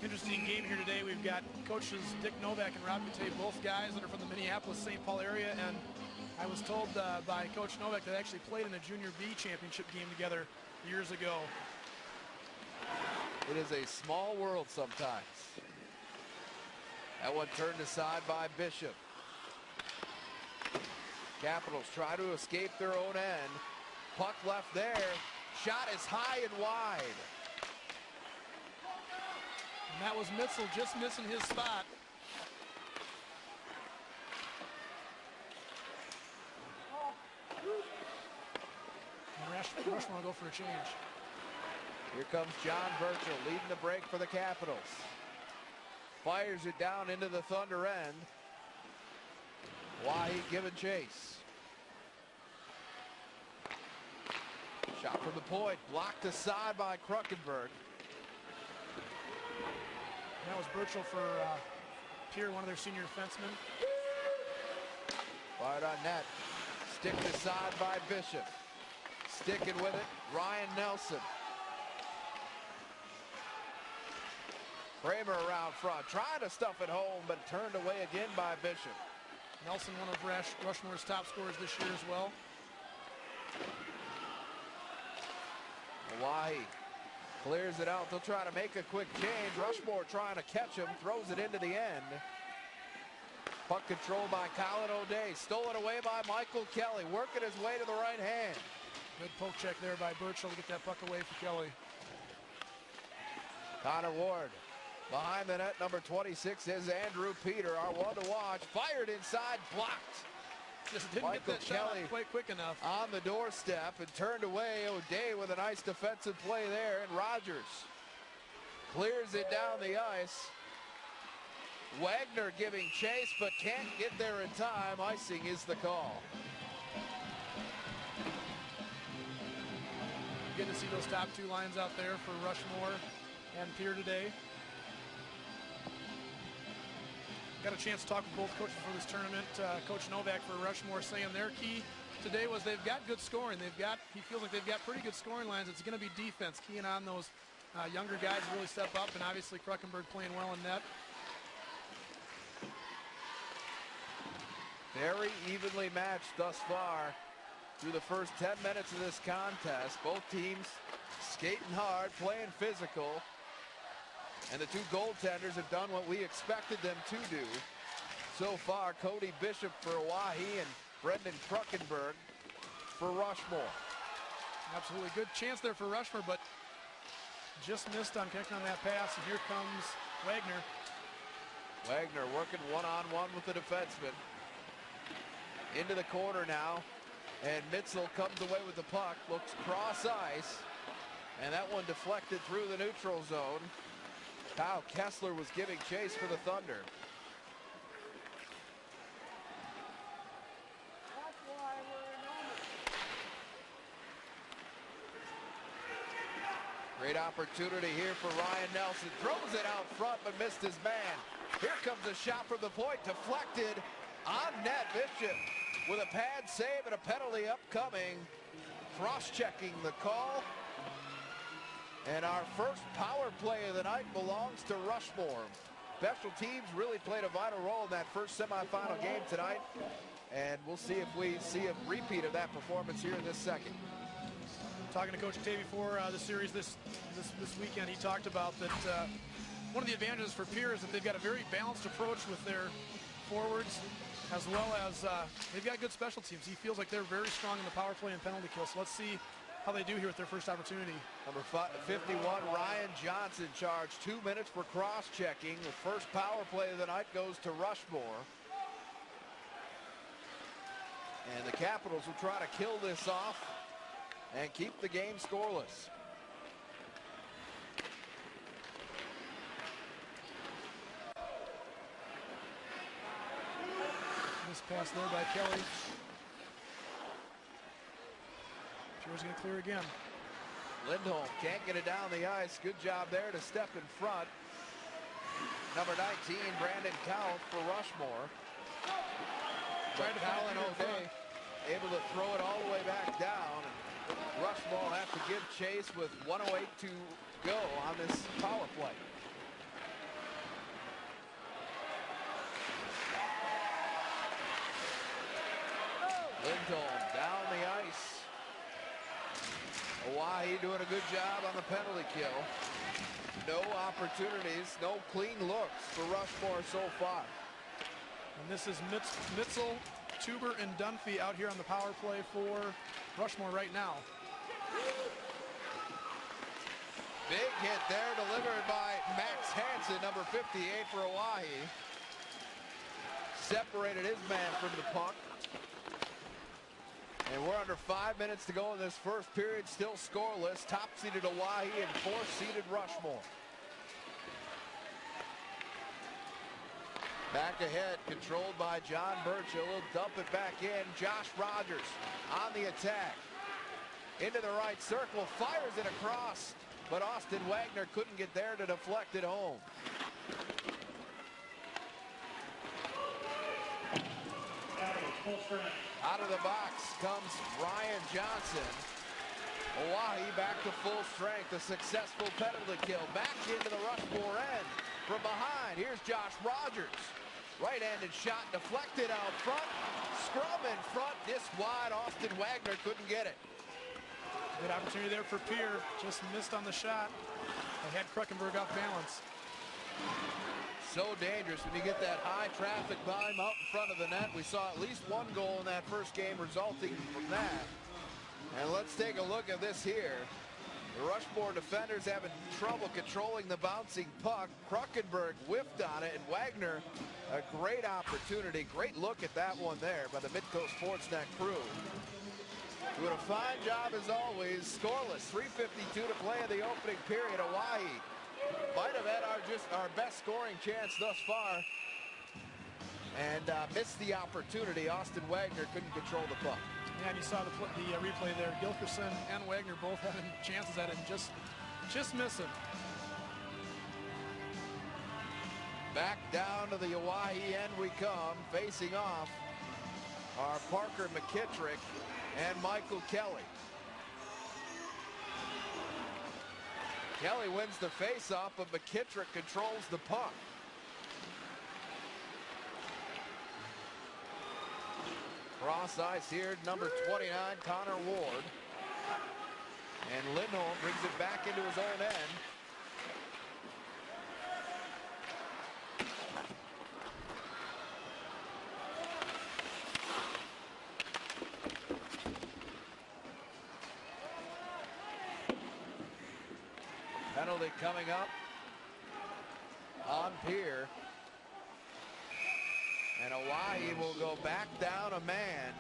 Interesting game here today. We've got coaches Dick Novak and Rob Gutay, both guys that are from the Minneapolis-St. Paul area, and I was told by Coach Novak that they actually played in a Junior B championship game together years ago. It is a small world sometimes. That one turned aside by Bishop. Capitals try to escape their own end. Puck left there. Shot is high and wide. And that was Mitzel just missing his spot. And Rushmore will go for a change. Here comes John Virgil leading the break for the Capitals. Fires it down into the Thunder end. Wahi giving chase. Shot from the point, blocked aside by Kruckenberg. That was Birchall for Pierre, one of their senior defensemen. Fired on net. Sticked aside by Bishop. Sticking with it, Ryan Nelson. Kramer around front, trying to stuff it home, but turned away again by Bishop. Nelson, one of Rushmore's top scorers this year as well. Hawaii clears it out. They'll try to make a quick change. Rushmore trying to catch him, throws it into the end. Puck controlled by Colin O'Day. Stolen away by Michael Kelly, working his way to the right hand. Good poke check there by Birchall to get that puck away for Kelly. Connor Ward behind the net. Number 26 is Andrew Peter, our one to watch. Fired inside, blocked. Just didn't Michael get that shot Kelly quite quick enough. On the doorstep and turned away. O'Day with a nice defensive play there, and Rogers clears it down the ice. Wagner giving chase, but can't get there in time. Icing is the call. Good to see those top two lines out there for Rushmore and Pierre today. Got a chance to talk with both coaches for this tournament. Coach Novak for Rushmore saying their key today was they've got good scoring. He feels like they've got pretty good scoring lines. It's going to be defense, keying on those younger guys to really step up, and obviously Kruckenberg playing well in net. Very evenly matched thus far through the first 10 minutes of this contest. Both teams skating hard, playing physical. And the two goaltenders have done what we expected them to do so far. Cody Bishop for Hawaii and Brendan Kruckenberg for Rushmore. Absolutely good chance there for Rushmore, but just missed on connecting on that pass. And here comes Wagner. Wagner working one-on-one with the defenseman. Into the corner now, and Mitzel comes away with the puck, looks cross ice, and that one deflected through the neutral zone. Kyle Kessler was giving chase for the Thunder. Great opportunity here for Ryan Nelson. Throws it out front, but missed his man. Here comes a shot from the point, deflected on net. Bishop with a pad save and a penalty upcoming. Cross-checking the call. And our first power play of the night belongs to Rushmore. Special teams really played a vital role in that first semifinal game tonight. And we'll see if we see a repeat of that performance here in this second. Talking to Coach Gutay before the series this weekend, he talked about that one of the advantages for Pierre is that they've got a very balanced approach with their forwards, as well as they've got good special teams. He feels like they're very strong in the power play and penalty kill. So let's see how they do here with their first opportunity. Number 51, Ryan Johnson, charged 2 minutes for cross-checking. The first power play of the night goes to Rushmore. And the Capitals will try to kill this off and keep the game scoreless. This pass there by Kelly. Pierre's going to clear again. Lindholm can't get it down the ice. Good job there to step in front. Number 19, Brandon Cowell for Rushmore. Trying to Colin O'Day able to throw it all the way back down. And Rushmore will have to give chase with 1:08 to go on this power play. Hawaii doing a good job on the penalty kill. No opportunities, no clean looks for Rushmore so far. And this is Mitzel, Tuber, and Dunphy out here on the power play for Rushmore right now. Big hit there, delivered by Max Hansen, number 58 for Hawaii. Separated his man from the puck. And we're under 5 minutes to go in this first period, still scoreless. Top-seeded Hawaii and fourth-seeded Rushmore. Back ahead, controlled by John Burchill. He'll dump it back in. Josh Rogers on the attack. Into the right circle, fires it across. But Austin Wagner couldn't get there to deflect it home. Out of the box comes Ryan Johnson. Hawaii back to full strength. A successful penalty kill. Back into the Rushmore end. From behind, here's Josh Rogers. Right-handed shot deflected out front. Scrum in front. This wide. Austin Wagner couldn't get it. Good opportunity there for Pierre. Just missed on the shot. They had Kruckenberg off balance. So dangerous when you get that high traffic volume out in front of the net. We saw at least one goal in that first game resulting from that. And let's take a look at this here. The Rushmore defenders having trouble controlling the bouncing puck. Kruckenberg whiffed on it, and Wagner, a great opportunity. Great look at that one there by the Midcoast Sportsnet crew. Doing a fine job as always. Scoreless, 3:52 to play in the opening period. Hawaii might have had our best scoring chance thus far, and missed the opportunity. Austin Wagner couldn't control the puck. Yeah, and you saw the replay there. Gilkerson and Wagner both having chances at it and just missing. Back down to the Hawaii end we come. Facing off are Parker McKittrick and Michael Kelly. Kelly wins the face-off, but McKittrick controls the puck. Cross ice here, number 29, Connor Ward. And Lindholm brings it back into his own end. Penalty coming up on Pierre. And Hawaii will go back down a man.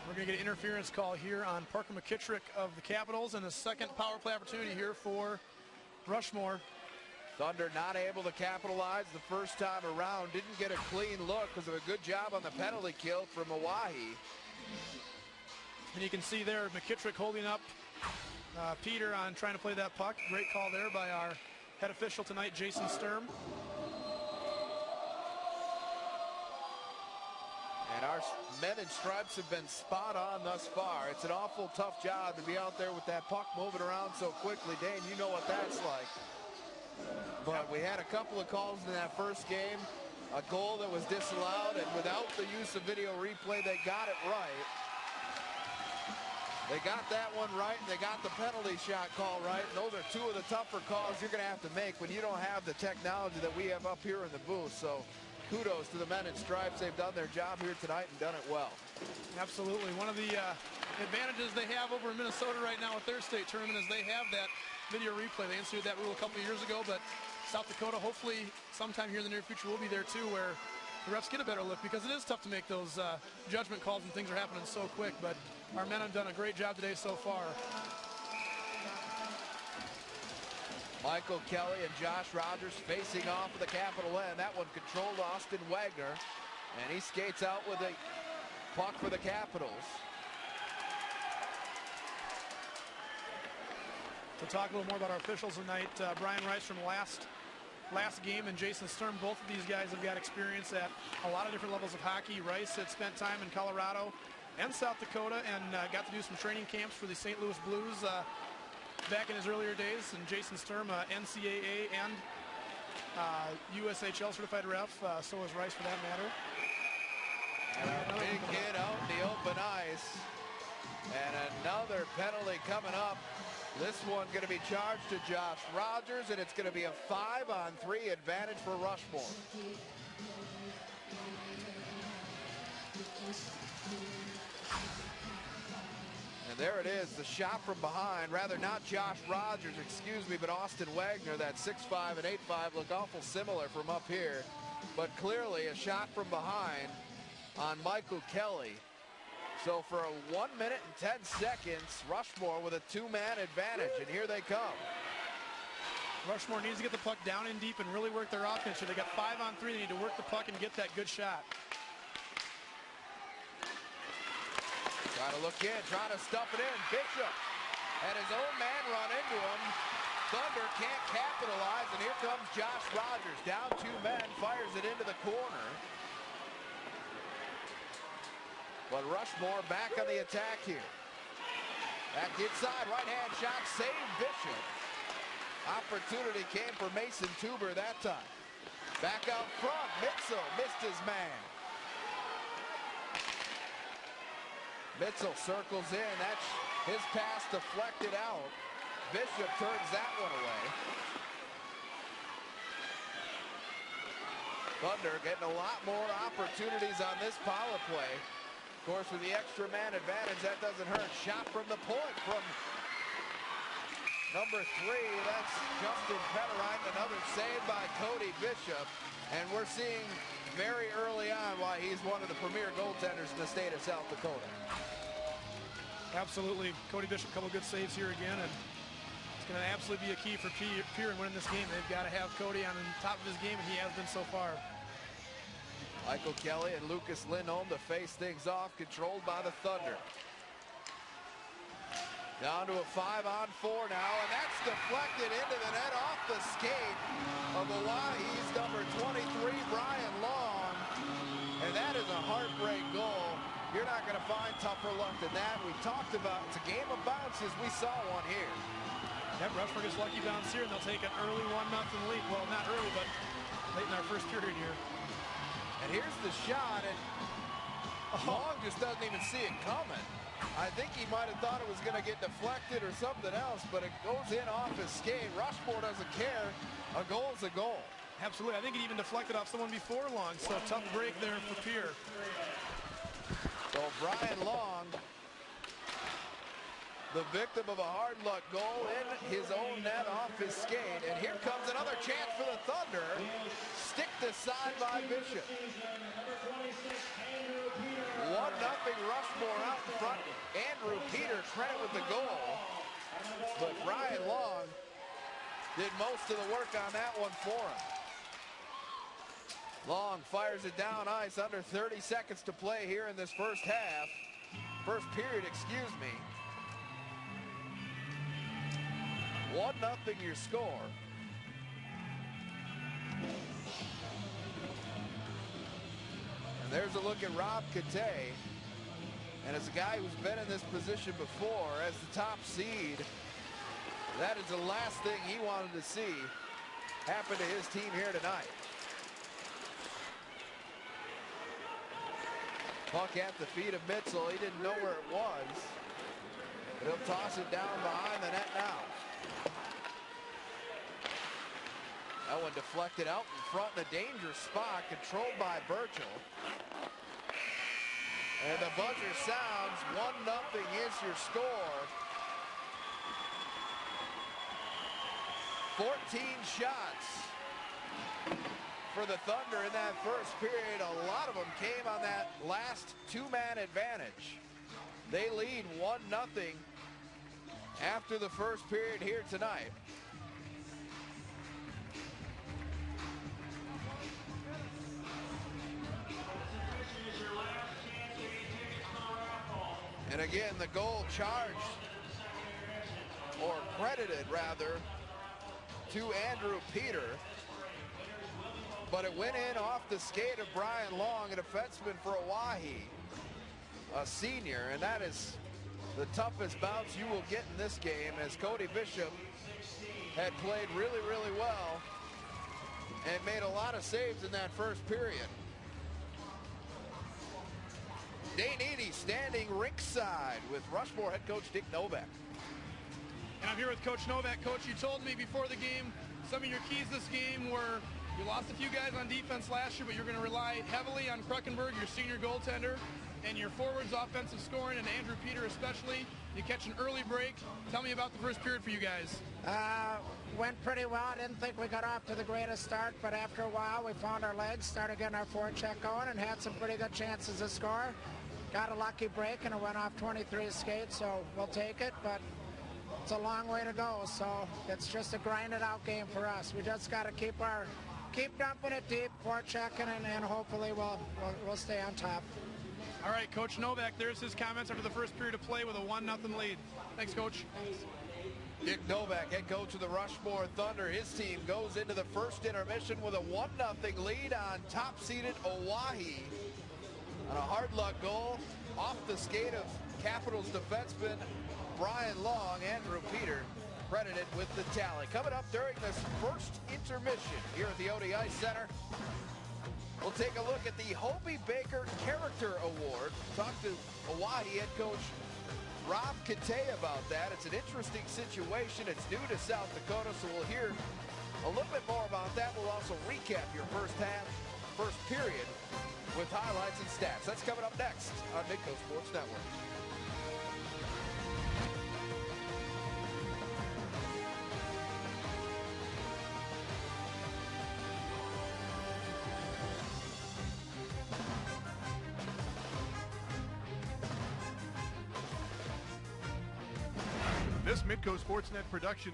We're going to get an interference call here on Parker McKittrick of the Capitals, and a second power play opportunity here for Rushmore. Thunder not able to capitalize the first time around. Didn't get a clean look because of a good job on the penalty kill from Hawaii. And you can see there McKittrick holding up Peter on trying to play that puck. Great call there by our head official tonight, Jason Sturm. And our men in stripes have been spot on thus far. It's an awful tough job to be out there with that puck moving around so quickly. Dane, you know what that's like. But we had a couple of calls in that first game. A goal that was disallowed, and without the use of video replay, they got it right. They got that one right, and they got the penalty shot call right. And those are two of the tougher calls you're going to have to make when you don't have the technology that we have up here in the booth. So kudos to the men in stripes. They've done their job here tonight and done it well. Absolutely. One of the advantages they have over in Minnesota right now with their state tournament is they have that video replay. They instituted that rule a couple of years ago, but South Dakota, hopefully sometime here in the near future, will be there too, where the refs get a better look, because it is tough to make those judgment calls when things are happening so quick. But our men have done a great job today so far. Michael Kelly and Josh Rogers facing off of the Capital end. That one controlled Austin Wagner, and he skates out with a puck for the Capitals. To talk a little more about our officials tonight, Brian Rice from last game and Jason Sturm, both of these guys have got experience at a lot of different levels of hockey. Rice had spent time in Colorado and South Dakota and got to do some training camps for the St. Louis Blues back in his earlier days. And Jason Sturm, NCAA and USHL certified ref, so is Rice for that matter. And a big hit out in the open ice. And another penalty coming up. This one going to be charged to Josh Rogers, and it's going to be a 5-on-3 advantage for Rushmore. And there it is, the shot from behind. Rather not Josh Rogers, excuse me, but Austin Wagner. That 6'5" and 8'5" look awful similar from up here. But clearly a shot from behind on Michael Kelly. So for a 1 minute and 10 seconds, Rushmore with a two-man advantage, and here they come. Rushmore needs to get the puck down in deep and really work their offense. They got 5-on-3. They need to work the puck and get that good shot. Trying to look in, trying to stuff it in. Bishop had his own man run into him. Thunder can't capitalize, and here comes Josh Rogers. Down two men, fires it into the corner. But Rushmore back on the attack here. Back inside, right-hand shot, save Bishop. Opportunity came for Mason Tuber that time. Back out front, Mitchell missed his man. Mitchell circles in, that's his pass deflected out. Bishop turns that one away. Thunder getting a lot more opportunities on this power play. Of course, with the extra man advantage, that doesn't hurt. Shot from the point from number 3. That's Justin Petterine. Another save by Cody Bishop. And we're seeing very early on why he's one of the premier goaltenders in the state of South Dakota. Absolutely. Cody Bishop, a couple good saves here again. And it's going to absolutely be a key for Pierre in winning this game. They've got to have Cody on the top of his game, and he has been so far. Michael Kelly and Lucas Lindholm to face things off, controlled by the Thunder. Down to a 5-on-4 now, and that's deflected into the net off the skate of Hawaii's number 23, Brian Long. And that is a heartbreak goal. You're not going to find tougher luck than that. We talked about it's a game of bounces. We saw one here. Yep, Rushmore gets lucky bounce here, and they'll take an early 1-0 lead. Well, not early, but late in our first period here. And here's the shot, and Long just doesn't even see it coming. I think he might have thought it was going to get deflected or something else, but it goes in off his skate. Rushmore doesn't care. A goal's a goal. Absolutely. I think it even deflected off someone before Long, so tough break there for Pierre. So Brian Long, the victim of a hard luck goal in his own net off his skate. And here comes another chance for the Thunder. Sticked aside by Bishop. 1-0 Rushmore out in front. Andrew Peter credit with the goal. But Brian Long did most of the work on that one for him. Long fires it down ice, under 30 seconds to play here in this first half. First period, excuse me. 1-0 your score. And there's a look at Rob Kate. And as a guy who's been in this position before, as the top seed, that is the last thing he wanted to see happen to his team here tonight. Puck at the feet of Mitchell. He didn't know where it was. But he'll toss it down behind the net now. That one deflected out in front in a dangerous spot, controlled by Burchell. And the buzzer sounds. 1-0 is your score. 14 shots for the Thunder in that first period. A lot of them came on that last two-man advantage. They lead 1-0 after the first period here tonight. And again, the goal charged, or credited rather, to Andrew Peter. But it went in off the skate of Brian Long, a defenseman for Hawaii, a senior, and that is the toughest bounce you will get in this game, as Cody Bishop had played really, really well and made a lot of saves in that first period. Dane Eady standing ringside with Rushmore head coach Dick Novak. And I'm here with Coach Novak. Coach, you told me before the game some of your keys this game were you lost a few guys on defense last year, but you're going to rely heavily on Kruckenberg, your senior goaltender, and your forwards' offensive scoring, and Andrew Peter especially. You catch an early break. Tell me about the first period for you guys. Went pretty well. I didn't think we got off to the greatest start, but after a while we found our legs, started getting our forecheck going, and had some pretty good chances to score. Got a lucky break, and it went off 23 skates, so we'll take it, but it's a long way to go, so it's just a grinded out game for us. We just got to keep dumping it deep, forechecking, and hopefully we'll stay on top. All right, Coach Novak, there's his comments after the first period of play with a 1-0 lead. Thanks, Coach. Dick Novak, head coach of the Rushmore Thunder. His team goes into the first intermission with a 1-0 lead on top-seeded Oahe. On a hard luck goal off the skate of Capitals defenseman Brian Long. Andrew Peter credited with the tally. Coming up during this first intermission here at the ODI Center, we'll take a look at the Hobie Baker Character Award. Talk to Oahe head coach Rob Kate about that. It's an interesting situation. It's new to South Dakota, so we'll hear a little bit more about that. We'll also recap your first period with highlights and stats. That's coming up next on Midco Sports Network. This Midco Sportsnet production